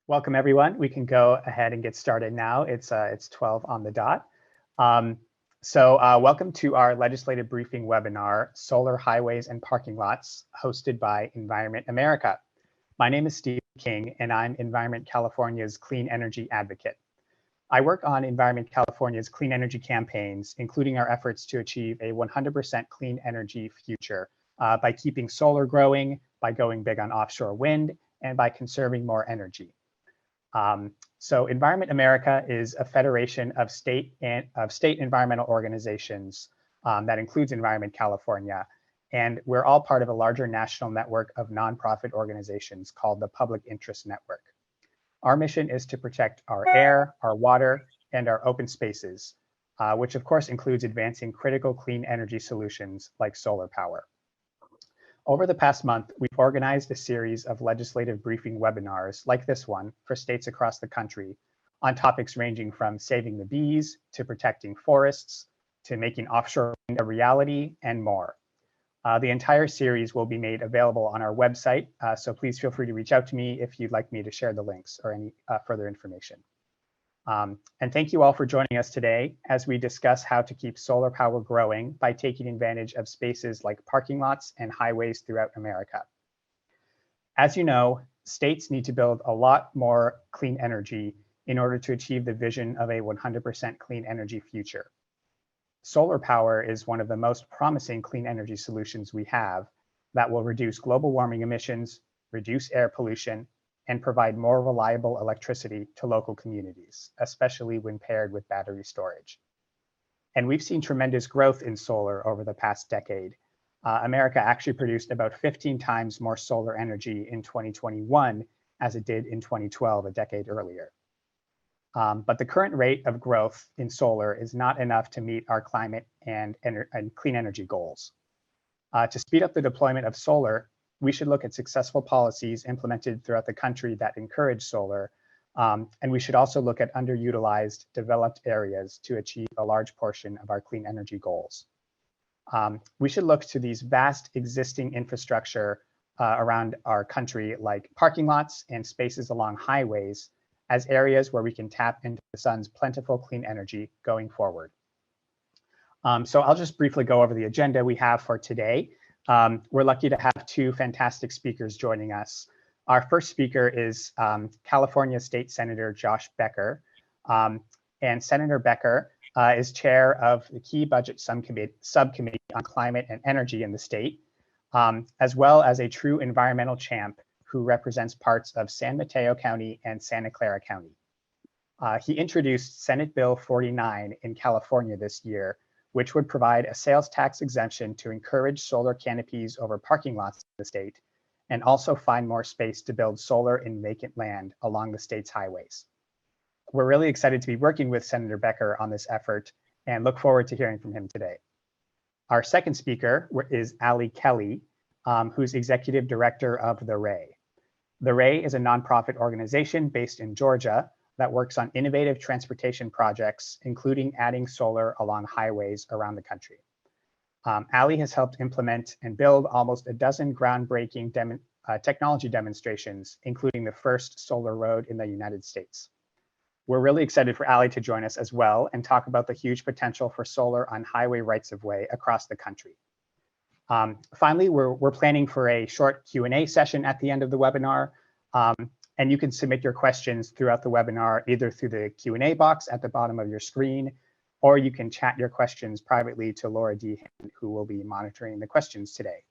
Welcome, everyone. We can go ahead and get started now. It's 12 on the dot. Welcome to our legislative briefing webinar, Solar Highways and Parking Lots, hosted by Environment America. My name is Steve King, and I'm Environment California's clean energy advocate. I work on Environment California's clean energy campaigns, including our efforts to achieve a 100% clean energy future by keeping solar growing, by going big on offshore wind, and by conserving more energy. Environment America is a federation of state environmental organizations that includes Environment California. And we're all part of a larger national network of nonprofit organizations called the Public Interest Network. Our mission is to protect our air, our water, and our open spaces, which of course includes advancing critical clean energy solutions like solar power. Over the past month, we've organized a series of legislative briefing webinars like this one for states across the country on topics ranging from saving the bees to protecting forests to making offshore wind a reality and more. The entire series will be made available on our website, so please feel free to reach out to me if you'd like me to share the links or any further information. And thank you all for joining us today as we discuss how to keep solar power growing by taking advantage of spaces like parking lots and highways throughout America. As you know, states need to build a lot more clean energy in order to achieve the vision of a 100% clean energy future. Solar power is one of the most promising clean energy solutions we have that will reduce global warming emissions, reduce air pollution, and provide more reliable electricity to local communities, especially when paired with battery storage. And we've seen tremendous growth in solar over the past decade. America actually produced about 15 times more solar energy in 2021 as it did in 2012, a decade earlier. But the current rate of growth in solar is not enough to meet our climate and clean energy goals. To speed up the deployment of solar, we should look at successful policies implemented throughout the country that encourage solar, and we should also look at underutilized developed areas to achieve a large portion of our clean energy goals. We should look to these vast existing infrastructure around our country, like parking lots and spaces along highways, as areas where we can tap into the sun's plentiful clean energy going forward. So I'll just briefly go over the agenda we have for today. We're lucky to have two fantastic speakers joining us. Our first speaker is California State Senator Josh Becker. And Senator Becker is chair of the key budget subcommittee on climate and energy in the state, as well as a true environmental champ who represents parts of San Mateo County and Santa Clara County. He introduced Senate Bill 49 in California this year, which would provide a sales tax exemption to encourage solar canopies over parking lots in the state, and also find more space to build solar in vacant land along the state's highways. We're really excited to be working with Senator Becker on this effort and look forward to hearing from him today. Our second speaker is Ali Kelly, who's executive director of The Ray. The Ray is a nonprofit organization based in Georgia that works on innovative transportation projects, including adding solar along highways around the country. Ali has helped implement and build almost a dozen groundbreaking technology demonstrations, including the first solar road in the United States. We're really excited for Ali to join us as well and talk about the huge potential for solar on highway rights-of-way across the country. Finally, we're planning for a short Q&A session at the end of the webinar. And you can submit your questions throughout the webinar, either through the Q&A box at the bottom of your screen, or you can chat your questions privately to Laura Dehan, who will be monitoring the questions today.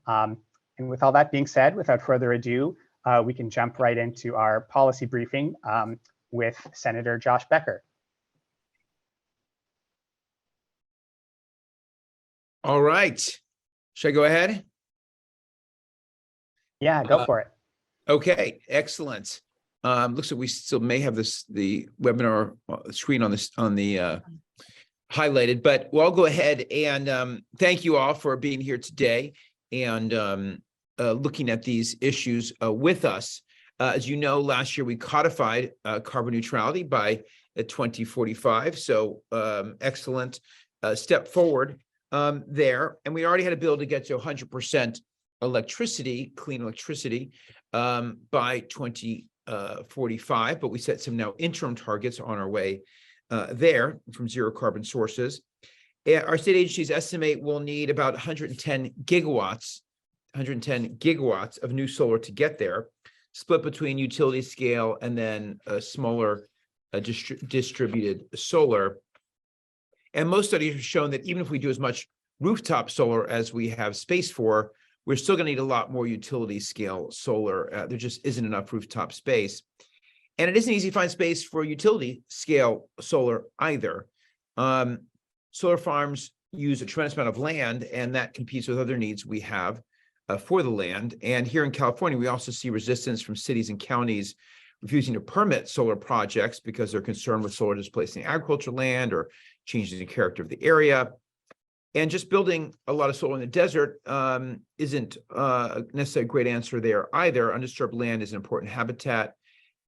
And with all that being said, without further ado, we can jump right into our policy briefing with Senator Josh Becker. All right. Should I go ahead? Yeah, go for it. Okay, excellent. Looks like we still may have the webinar screen on the highlighted, but we'll all go ahead and thank you all for being here today and looking at these issues with us. As you know, last year we codified carbon neutrality by 2045, so excellent step forward there. And we already had a bill to get to 100% electricity, clean electricity, by 20 2045, but we set some now interim targets on our way there from zero carbon sources. Our state agencies estimate we'll need about 110 gigawatts of new solar to get there, split between utility scale and then a smaller distributed solar. And most studies have shown that even if we do as much rooftop solar as we have space for, we're still going to need a lot more utility scale solar. There just isn't enough rooftop space. And it isn't easy to find space for utility scale solar either. Solar farms use a tremendous amount of land, and that competes with other needs we have for the land. And here in California, we also see resistance from cities and counties refusing to permit solar projects because they're concerned with solar displacing agricultural land or changing the character of the area. And just building a lot of solar in the desert isn't necessarily a great answer there either. Undisturbed land is an important habitat,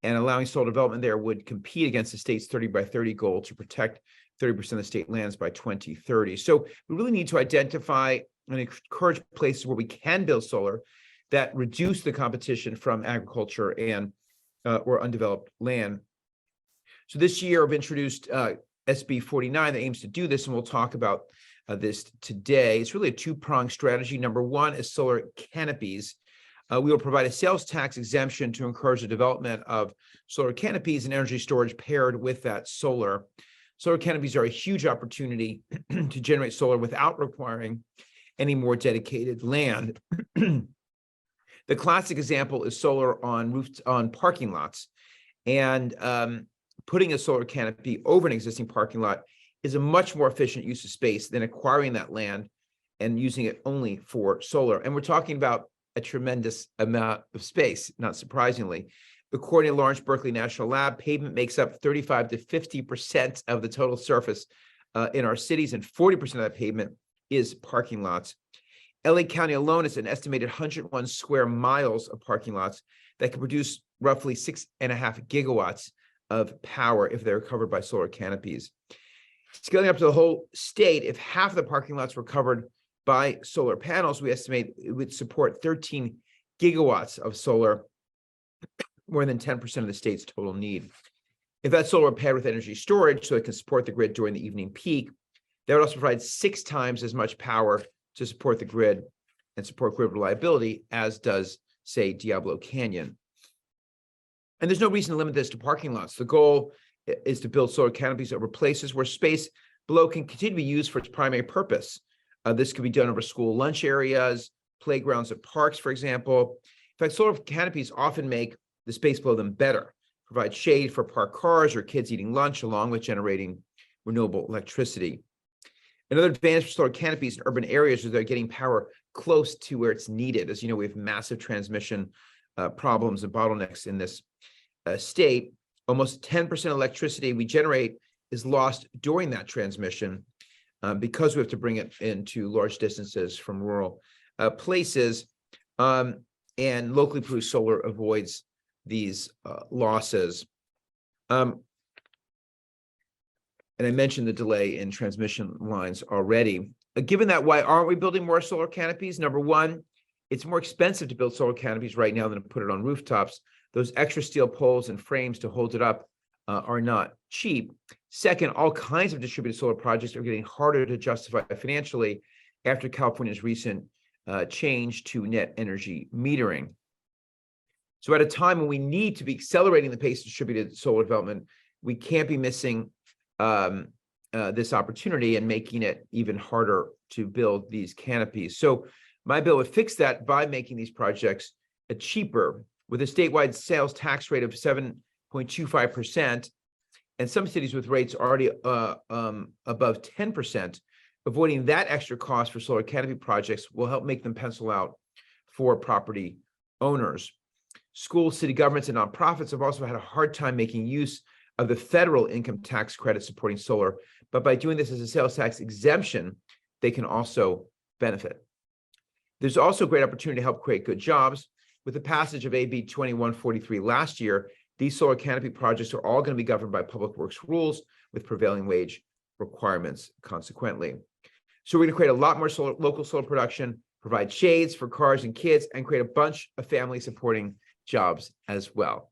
and allowing solar development there would compete against the state's 30 by 30 goal to protect 30% of the state lands by 2030. So we really need to identify and encourage places where we can build solar that reduce the competition from agriculture and or undeveloped land. So this year I've introduced SB 49 that aims to do this, and we'll talk about this today. It's really a two-pronged strategy. Number one is solar canopies. We will provide a sales tax exemption to encourage the development of solar canopies and energy storage paired with that solar. Solar canopies are a huge opportunity to generate solar without requiring any more dedicated land. The classic example is solar on parking lots, and putting a solar canopy over an existing parking lot is a much more efficient use of space than acquiring that land and using it only for solar. And we're talking about a tremendous amount of space, not surprisingly. According to Lawrence Berkeley National Lab, pavement makes up 35 to 50% of the total surface in our cities, and 40% of that pavement is parking lots. LA County alone is an estimated 101 square miles of parking lots that can produce roughly 6.5 gigawatts of power if they're covered by solar canopies. Scaling up to the whole state, if half of the parking lots were covered by solar panels, we estimate it would support 13 gigawatts of solar, more than 10% of the state's total need. If that solar were paired with energy storage so it can support the grid during the evening peak, that would also provide 6 times as much power to support the grid and support grid reliability as does, say, Diablo Canyon. And there's no reason to limit this to parking lots. The goal is to build solar canopies over places where space below can continue to be used for its primary purpose. This could be done over school lunch areas, playgrounds at parks, for example. In fact, solar canopies often make the space below them better, provide shade for parked cars or kids eating lunch, along with generating renewable electricity. Another advantage for solar canopies in urban areas is they're getting power close to where it's needed. As you know, we have massive transmission problems and bottlenecks in this state. Almost 10% of electricity we generate is lost during that transmission because we have to bring it into large distances from rural places. And locally produced solar avoids these losses. And I mentioned the delay in transmission lines already. Given that, why aren't we building more solar canopies? Number one, it's more expensive to build solar canopies right now than to put it on rooftops. Those extra steel poles and frames to hold it up are not cheap. Second, all kinds of distributed solar projects are getting harder to justify financially after California's recent change to net energy metering. So at a time when we need to be accelerating the pace of distributed solar development, we can't be missing this opportunity and making it even harder to build these canopies. So my bill would fix that by making these projects cheaper, with a statewide sales tax rate of 7.25%, and some cities with rates already above 10%. Avoiding that extra cost for solar canopy projects will help make them pencil out for property owners. Schools, city governments, and nonprofits have also had a hard time making use of the federal income tax credit supporting solar, but by doing this as a sales tax exemption, they can also benefit. There's also a great opportunity to help create good jobs. With the passage of AB 2143 last year, these solar canopy projects are all going to be governed by public works rules with prevailing wage requirements consequently. So we're going to create a lot more local solar production, provide shades for cars and kids, and create a bunch of family supporting jobs as well.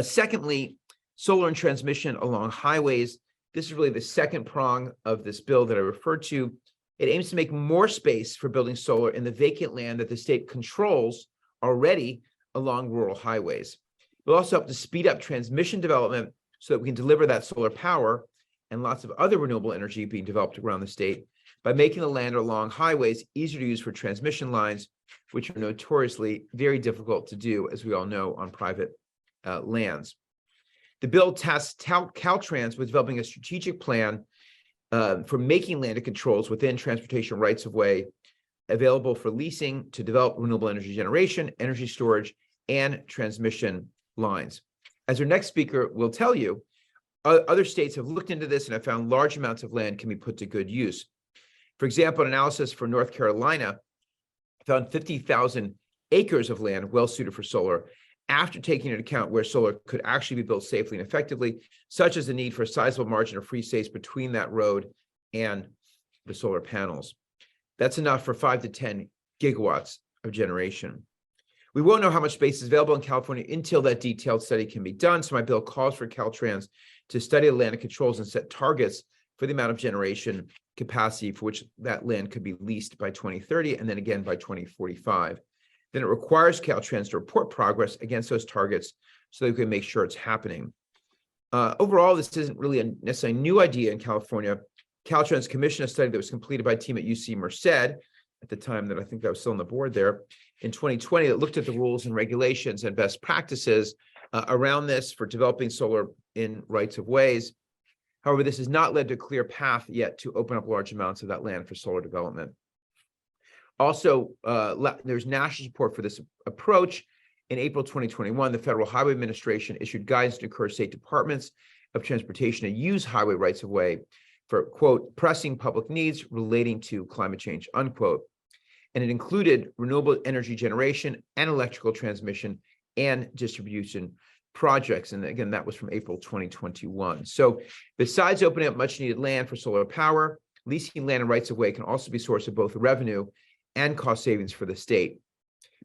Secondly, solar and transmission along highways. This is really the second prong of this bill that I referred to. It aims to make more space for building solar in the vacant land that the state controls already along rural highways. It will also help to speed up transmission development so that we can deliver that solar power and lots of other renewable energy being developed around the state by making the land along highways easier to use for transmission lines, which are notoriously very difficult to do, as we all know, on private lands. The bill tasks Caltrans with developing a strategic plan for making land controls within transportation rights of way available for leasing to develop renewable energy generation, energy storage, and transmission lines. As our next speaker will tell you, other states have looked into this and have found large amounts of land can be put to good use. For example, an analysis for North Carolina found 50,000 acres of land well suited for solar after taking into account where solar could actually be built safely and effectively, such as the need for a sizable margin of free space between that road and the solar panels. That's enough for 5 to 10 gigawatts of generation. We won't know how much space is available in California until that detailed study can be done. So my bill calls for Caltrans to study the land controls and set targets for the amount of generation capacity for which that land could be leased by 2030 and then again by 2045. Then it requires Caltrans to report progress against those targets so that we can make sure it's happening. Overall, this isn't really necessarily a new idea in California. Caltrans commissioned a study that was completed by a team at UC Merced at the time that I think I was still on the board there in 2020 that looked at the rules and regulations and best practices around this for developing solar in rights of ways. However, this has not led to a clear path yet to open up large amounts of that land for solar development. Also, there's national support for this approach. In April 2021, the Federal Highway Administration issued guidance to encourage state departments of transportation to use highway rights of way for, quote, pressing public needs relating to climate change, unquote. And it included renewable energy generation and electrical transmission and distribution projects. And again, that was from April 2021. So besides opening up much needed land for solar power, leasing land and rights of way can also be a source of both revenue and cost savings for the state.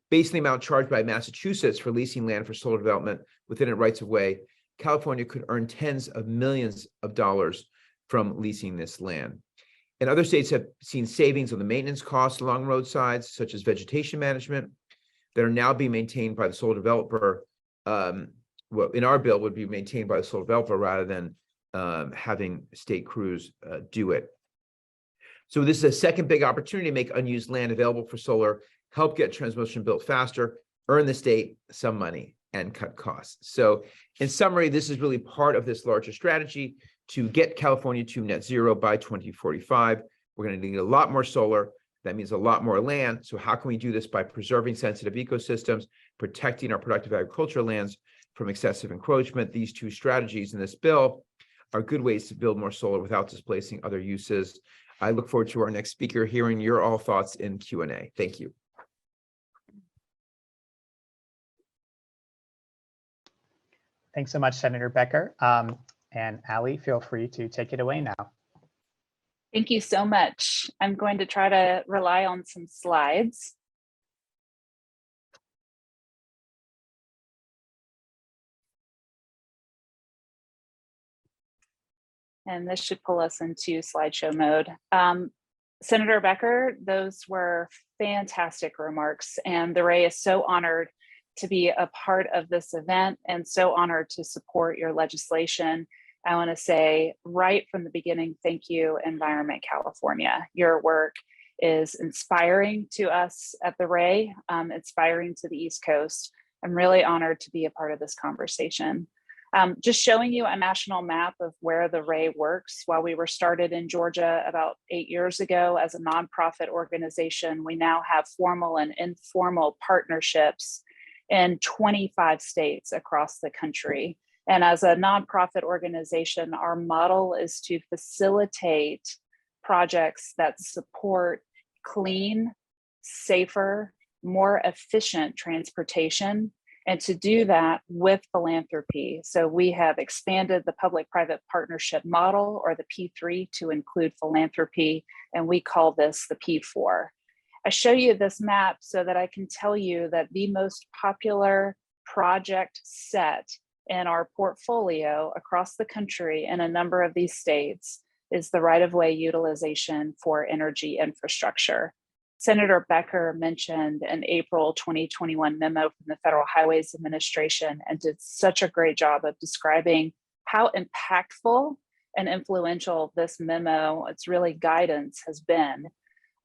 Based on the amount charged by Massachusetts for leasing land for solar development within its rights of way, California could earn tens of millions of dollars from leasing this land. And other states have seen savings on the maintenance costs along roadsides, such as vegetation management, that are now being maintained by the solar developer. Well, in our bill, would be maintained by the solar developer rather than having state crews do it. So this is a second big opportunity to make unused land available for solar, help get transmission built faster, earn the state some money, and cut costs. So in summary, this is really part of this larger strategy to get California to net zero by 2045. We're going to need a lot more solar. That means a lot more land. So how can we do this? By preserving sensitive ecosystems, protecting our productive agricultural lands from excessive encroachment. These two strategies in this bill are good ways to build more solar without displacing other uses. I look forward to our next speaker hearing your all thoughts in Q&A. Thank you. Thanks so much, Senator Becker. And Ali, feel free to take it away now. Thank you so much. I'm going to try to rely on some slides. And this should pull us into slideshow mode. Senator Becker, those were fantastic remarks, and the Ray is so honored to be a part of this event and so honored to support your legislation. I want to say right from the beginning, thank you, Environment California. Your work is inspiring to us at the Ray, inspiring to the East Coast. I'm really honored to be a part of this conversation. Just showing you a national map of where the Ray works. While we were started in Georgia about 8 years ago as a nonprofit organization, we now have formal and informal partnerships in 25 states across the country. And as a nonprofit organization, our model is to facilitate projects that support clean, safer, more efficient transportation, and to do that with philanthropy. So we have expanded the public-private partnership model, or the P3, to include philanthropy, and we call this the P4. I show you this map so that I can tell you that the most popular project set in our portfolio across the country in a number of these states is the right-of-way utilization for energy infrastructure. Senator Becker mentioned an April 2021 memo from the Federal Highways Administration and did such a great job of describing how impactful and influential this memo, its really guidance, has been.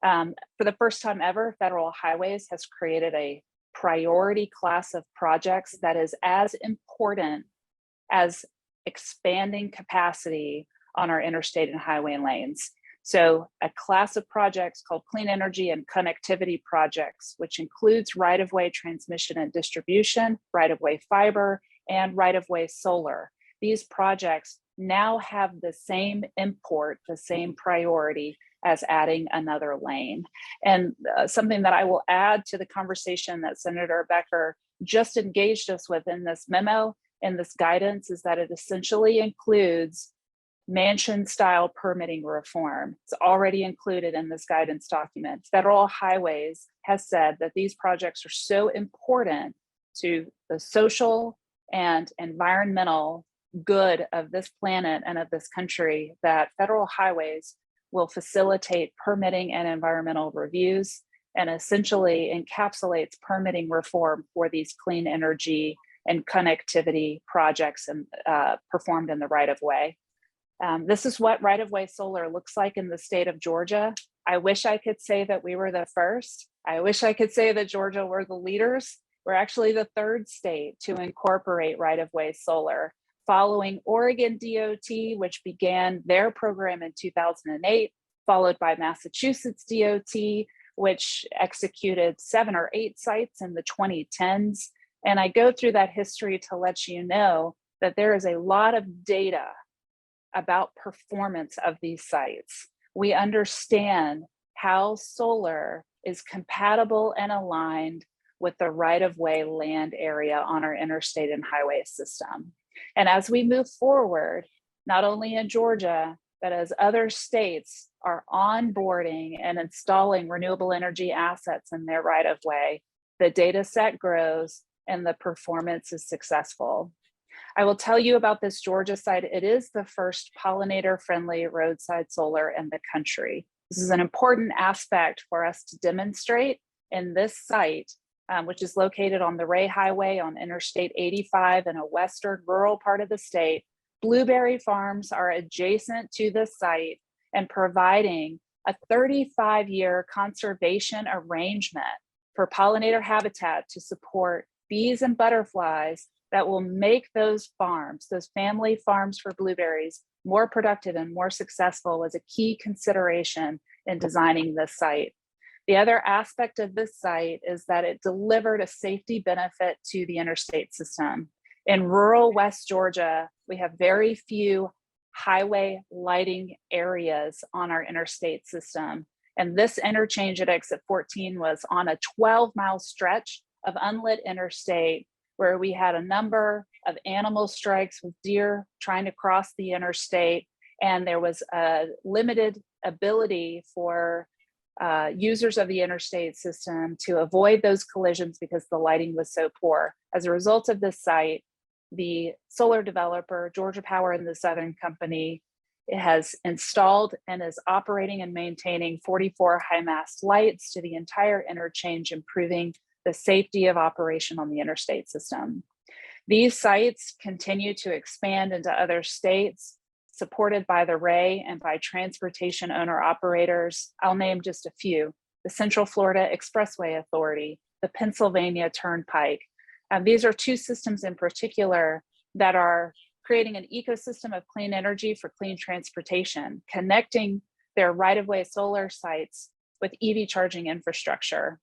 For the first time ever, Federal Highways has created a priority class of projects that is as important as expanding capacity on our interstate and highway lanes. So a class of projects called clean energy and connectivity projects, which includes right-of-way transmission and distribution, right-of-way fiber, and right-of-way solar. These projects now have the same import, the same priority as adding another lane. And something that I will add to the conversation that Senator Becker just engaged us with in this memo and this guidance is that it essentially includes mansion-style permitting reform. It's already included in this guidance document. Federal Highways has said that these projects are so important to the social and environmental good of this planet and of this country that Federal Highways will facilitate permitting and environmental reviews and essentially encapsulates permitting reform for these clean energy and connectivity projects and performed in the right-of-way. This is what right-of-way solar looks like in the state of Georgia. I wish I could say that we were the first. I wish I could say that Georgia were the leaders. We're actually the third state to incorporate right-of-way solar, following Oregon DOT, which began their program in 2008, followed by Massachusetts DOT, which executed 7 or 8 sites in the 2010s. And I go through that history to let you know that there is a lot of data about performance of these sites. We understand how solar is compatible and aligned with the right-of-way land area on our interstate and highway system. And as we move forward, not only in Georgia, but as other states are onboarding and installing renewable energy assets in their right-of-way, the data set grows and the performance is successful. I will tell you about this Georgia site. It is the first pollinator-friendly roadside solar in the country. This is an important aspect for us to demonstrate in this site, which is located on the Ray Highway on Interstate 85 in a western rural part of the state. Blueberry farms are adjacent to the site and providing a 35-year conservation arrangement for pollinator habitat to support bees and butterflies that will make those farms, those family farms for blueberries, more productive and more successful was a key consideration in designing this site. The other aspect of this site is that it delivered a safety benefit to the interstate system. In rural West Georgia, we have very few highway lighting areas on our interstate system. And this interchange at exit 14 was on a 12-mile stretch of unlit interstate where we had a number of animal strikes with deer trying to cross the interstate. And there was a limited ability for users of the interstate system to avoid those collisions because the lighting was so poor. As a result of this site, the solar developer, Georgia Power and the Southern Company, has installed and is operating and maintaining 44 high mast lights to the entire interchange, improving the safety of operation on the interstate system. These sites continue to expand into other states, supported by the Ray and by transportation owner operators. I'll name just a few: the Central Florida Expressway Authority, the Pennsylvania Turnpike. These are two systems in particular that are creating an ecosystem of clean energy for clean transportation, connecting their right-of-way solar sites with EV charging infrastructure.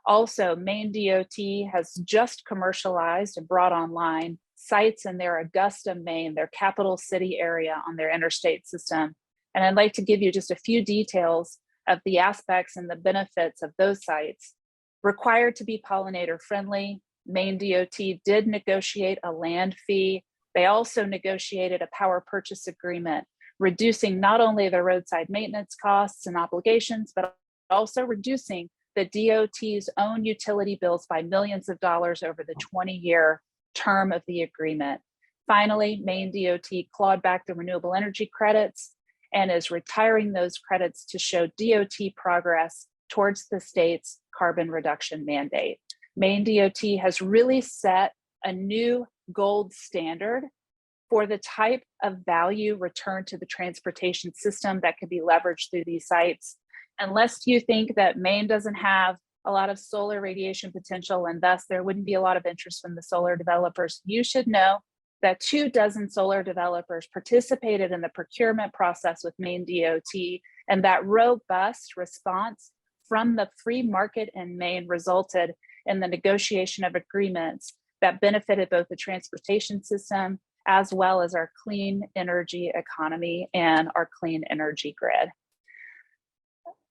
Also, Maine DOT has just commercialized and brought online sites in their Augusta, Maine, their capital city area on their interstate system. And I'd like to give you just a few details of the aspects and the benefits of those sites. Required to be pollinator friendly, Maine DOT did negotiate a land fee. They also negotiated a power purchase agreement, reducing not only the roadside maintenance costs and obligations, but also reducing the DOT's own utility bills by millions of dollars over the 20-year term of the agreement. Finally, Maine DOT clawed back the renewable energy credits and is retiring those credits to show DOT progress towards the state's carbon reduction mandate. Maine DOT has really set a new gold standard for the type of value returned to the transportation system that can be leveraged through these sites. Unless you think that Maine doesn't have a lot of solar radiation potential and thus there wouldn't be a lot of interest from the solar developers, you should know that 24 solar developers participated in the procurement process with Maine DOT, and that robust response from the free market in Maine resulted in the negotiation of agreements that benefited both the transportation system as well as our clean energy economy and our clean energy grid.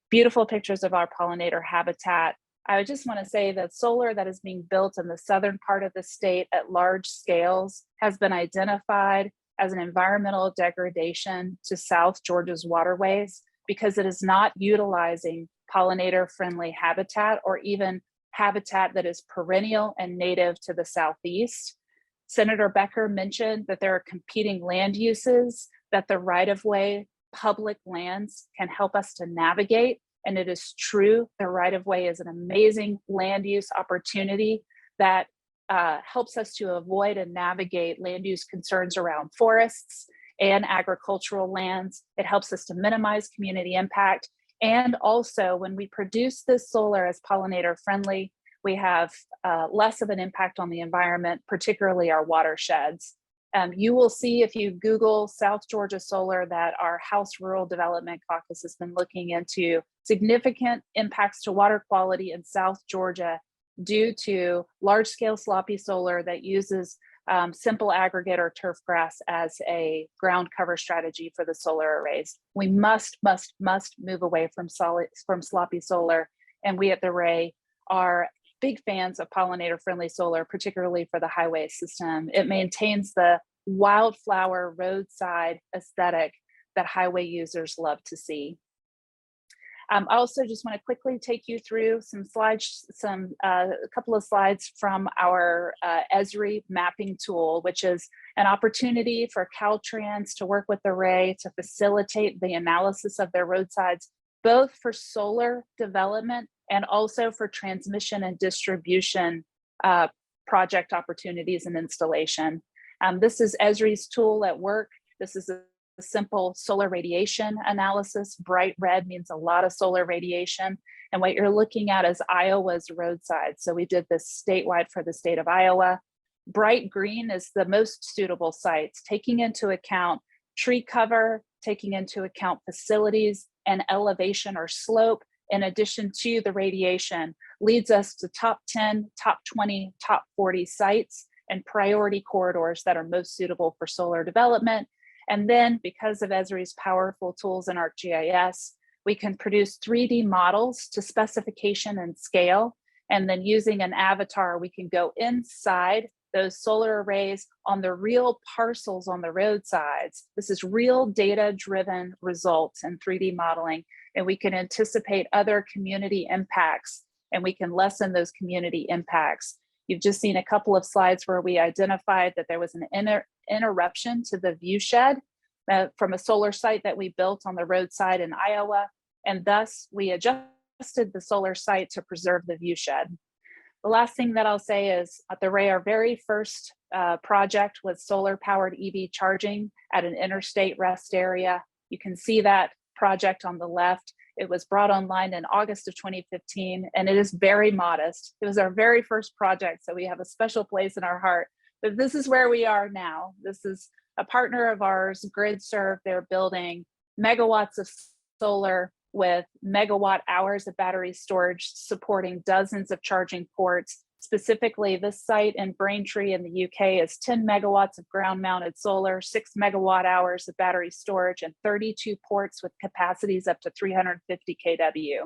Beautiful pictures of our pollinator habitat. I would just want to say that solar that is being built in the southern part of the state at large scales has been identified as an environmental degradation to South Georgia's waterways because it is not utilizing pollinator-friendly habitat or even habitat that is perennial and native to the Southeast. Senator Becker mentioned that there are competing land uses, that the right-of-way public lands can help us to navigate. And it is true, the right-of-way is an amazing land use opportunity that helps us to avoid and navigate land use concerns around forests and agricultural lands. It helps us to minimize community impact. And also, when we produce this solar as pollinator friendly, we have less of an impact on the environment, particularly our watersheds. You will see if you Google South Georgia solar that our House Rural Development Caucus has been looking into significant impacts to water quality in South Georgia due to large-scale sloppy solar that uses simple aggregate or turf grass as a ground cover strategy for the solar arrays. We must move away from sloppy solar, and we at the Ray are big fans of pollinator-friendly solar, particularly for the highway system. It maintains the wildflower roadside aesthetic that highway users love to see. I also just want to quickly take you through some slides, a couple of slides from our Esri mapping tool, which is an opportunity for Caltrans to work with the Ray to facilitate the analysis of their roadsides, both for solar development and also for transmission and distribution project opportunities and installation. This is Esri's tool at work. This is a simple solar radiation analysis. Bright red means a lot of solar radiation. And what you're looking at is Iowa's roadside. So we did this statewide for the state of Iowa. Bright green is the most suitable sites, taking into account tree cover, taking into account facilities and elevation or slope, in addition to the radiation, leads us to top 10, top 20, top 40 sites and priority corridors that are most suitable for solar development. And then because of Esri's powerful tools in ArcGIS, we can produce 3D models to specification and scale. And then using an avatar, we can go inside those solar arrays on the real parcels on the roadsides. This is real data-driven results in 3D modeling, and we can anticipate other community impacts, and we can lessen those community impacts. You've just seen a couple of slides where we identified that there was an interruption to the view shed from a solar site that we built on the roadside in Iowa, and thus we adjusted the solar site to preserve the view shed. The last thing that I'll say is at the Ray, our very first project was solar powered EV charging at an interstate rest area. You can see that project on the left. It was brought online in August of 2015, and it is very modest. It was our very first project, so we have a special place in our heart. But this is where we are now. This is a partner of ours, GridServe. They're building megawatts of solar with megawatt hours of battery storage, supporting dozens of charging ports. Specifically, this site in Braintree in the UK is 10 megawatts of ground mounted solar, 6 megawatt hours of battery storage, and 32 ports with capacities up to 350 kW.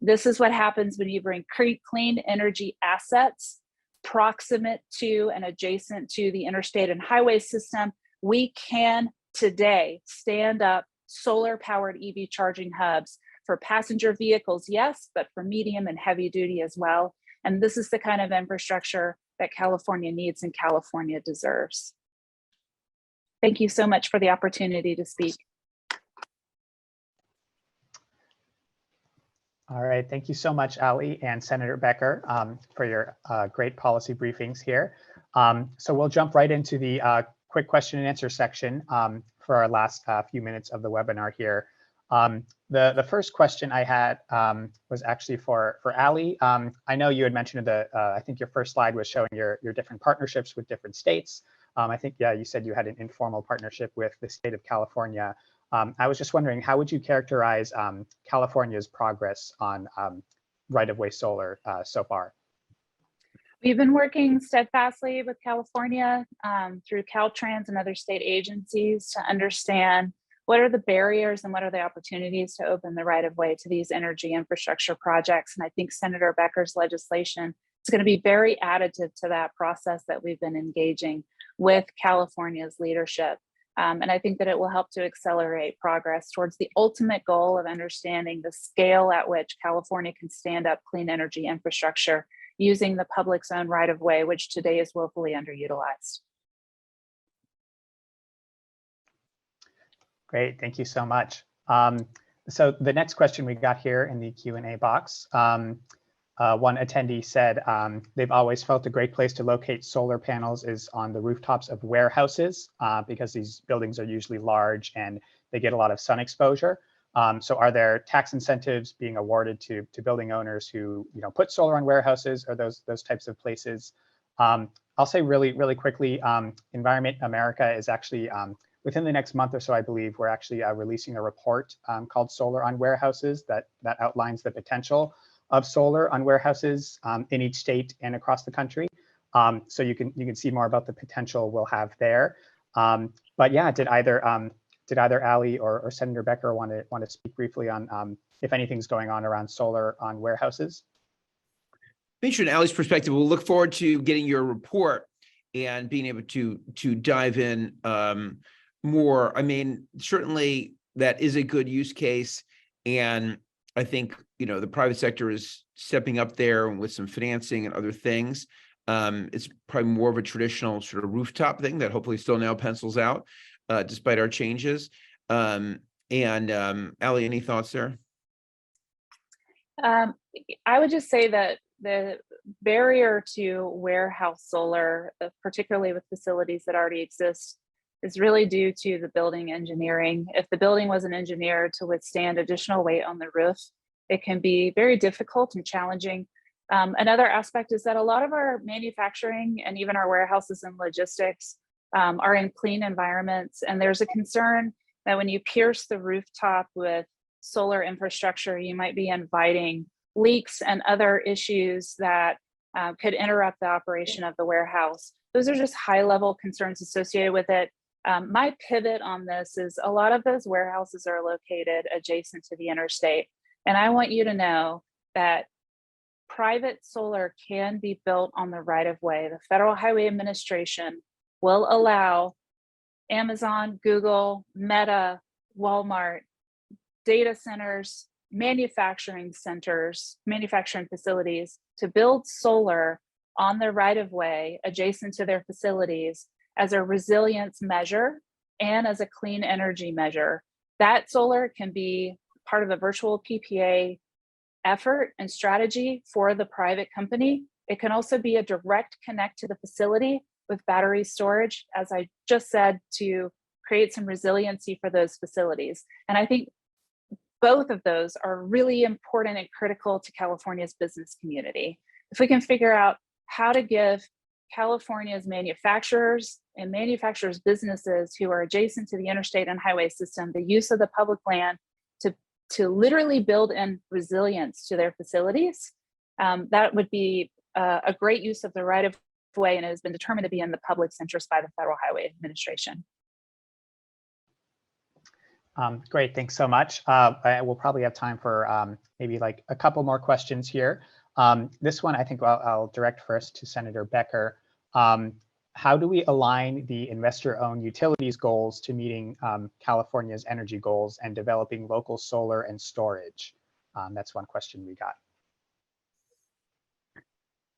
This is what happens when you bring clean energy assets proximate to and adjacent to the interstate and highway system. We can today stand up solar powered EV charging hubs for passenger vehicles, yes, but for medium and heavy duty as well. And this is the kind of infrastructure that California needs and California deserves. Thank you so much for the opportunity to speak. All right, thank you so much, Ali and Senator Becker, for your great policy briefings here. So we'll jump right into the quick question and answer section for our last few minutes of the webinar here. The first question I had was actually for Ali. I know you had mentioned I think your first slide was showing your different partnerships with different states. I think, yeah, you said you had an informal partnership with the state of California. I was just wondering, how would you characterize California's progress on right-of-way solar so far? We've been working steadfastly with California through Caltrans and other state agencies to understand what are the barriers and what are the opportunities to open the right-of-way to these energy infrastructure projects. And I think Senator Becker's legislation is going to be very additive to that process that we've been engaging with California's leadership. And I think that it will help to accelerate progress towards the ultimate goal of understanding the scale at which California can stand up clean energy infrastructure using the public's own right-of-way, which today is woefully underutilized. Great, thank you so much. So the next question we got here in the Q&A box, one attendee said they've always felt a great place to locate solar panels is on the rooftops of warehouses because these buildings are usually large and they get a lot of sun exposure. So are there tax incentives being awarded to building owners who put solar on warehouses or those types of places? I'll say really quickly, Environment America is actually within the next month or so, I believe, we're actually releasing a report called Solar on Warehouses that outlines the potential of solar on warehouses in each state and across the country. So you can see more about the potential we'll have there. But yeah, did either Ali or Senator Becker want to speak briefly on if anything's going on around solar on warehouses? Based on Ali's perspective, we'll look forward to getting your report and being able to dive in more. I mean, certainly that is a good use case, and I think the private sector is stepping up there with some financing and other things. It's probably more of a traditional sort of rooftop thing that hopefully still now pencils out despite our changes. Ali, any thoughts there? I would just say that the barrier to warehouse solar, particularly with facilities that already exist, is really due to the building engineering. If the building wasn't engineered to withstand additional weight on the roof, it can be very difficult and challenging. Another aspect is that a lot of our manufacturing and even our warehouses and logistics are in clean environments. And there's a concern that when you pierce the rooftop with solar infrastructure, you might be inviting leaks and other issues that could interrupt the operation of the warehouse. Those are just high-level concerns associated with it. My pivot on this is a lot of those warehouses are located adjacent to the interstate. And I want you to know that private solar can be built on the right-of-way. The Federal Highway Administration will allow Amazon, Google, Meta, Walmart, data centers, manufacturing centers, manufacturing facilities to build solar on the right-of-way adjacent to their facilities as a resilience measure and as a clean energy measure. That solar can be part of a virtual PPA effort and strategy for the private company. It can also be a direct connect to the facility with battery storage, as I just said, to create some resiliency for those facilities. And I think both of those are really important and critical to California's business community. If we can figure out how to give California's manufacturers and manufacturers' businesses who are adjacent to the interstate and highway system the use of the public land to literally build in resilience to their facilities, that would be a great use of the right-of-way, and it has been determined to be in the public's interest by the Federal Highway Administration. Great, thanks so much. We'll probably have time for maybe like a couple more questions here. This one, I think I'll direct first to Senator Becker. How do we align the investor-owned utilities goals to meeting California's energy goals and developing local solar and storage? That's one question we got.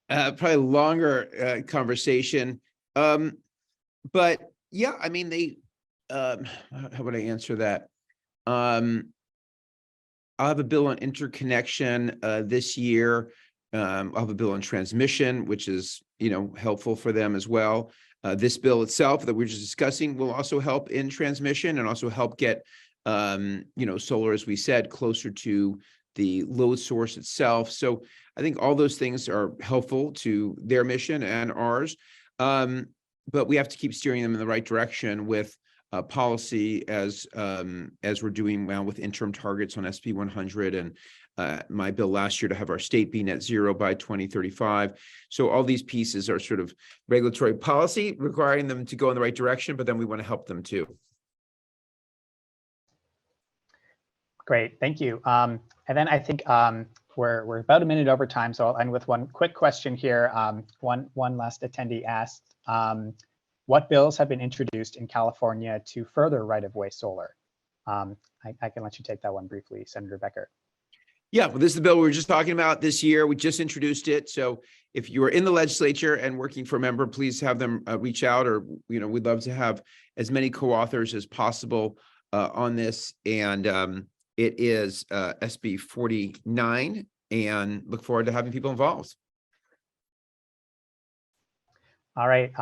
Probably a longer conversation. But yeah, I mean, how would I answer that? I'll have a bill on interconnection this year. I'll have a bill on transmission, which is, helpful for them as well. This bill itself that we're just discussing will also help in transmission and also help get, solar, as we said, closer to the load source itself. So I think all those things are helpful to their mission and ours. But we have to keep steering them in the right direction with policy as we're doing now with interim targets on SB 100 and my bill last year to have our state be net zero by 2035. So all these pieces are sort of regulatory policy requiring them to go in the right direction, but then we want to help them too. Great, thank you. And then I think we're about a minute over time, so I'll end with one quick question here. One last attendee asked, what bills have been introduced in California to further right-of-way solar? I can let you take that one briefly, Senator Becker. Yeah, well, this is the bill we were just talking about this year. We just introduced it. So if you are in the legislature and working for a member, please have them reach out, or, we'd love to have as many co-authors as possible on this. And it is SB 49, and look forward to having people involved. All right,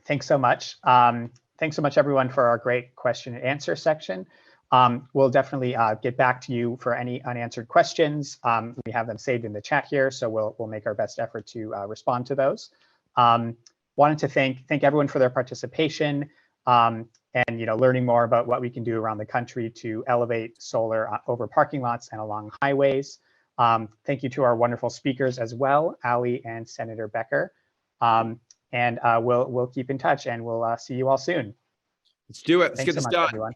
thanks so much. Thanks so much, everyone, for our great question and answer section. We'll definitely get back to you for any unanswered questions. We have them saved in the chat here, so we'll make our best effort to respond to those. Wanted to thank everyone for their participation and learning more about what we can do around the country to elevate solar over parking lots and along highways. Thank you to our wonderful speakers as well, Ali and Senator Becker. And we'll keep in touch, and we'll see you all soon. Let's do it. Let's Thanks get so this much, done. everyone.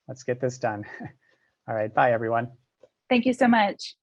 Let's get this done. All right, bye, everyone. Thank you so much.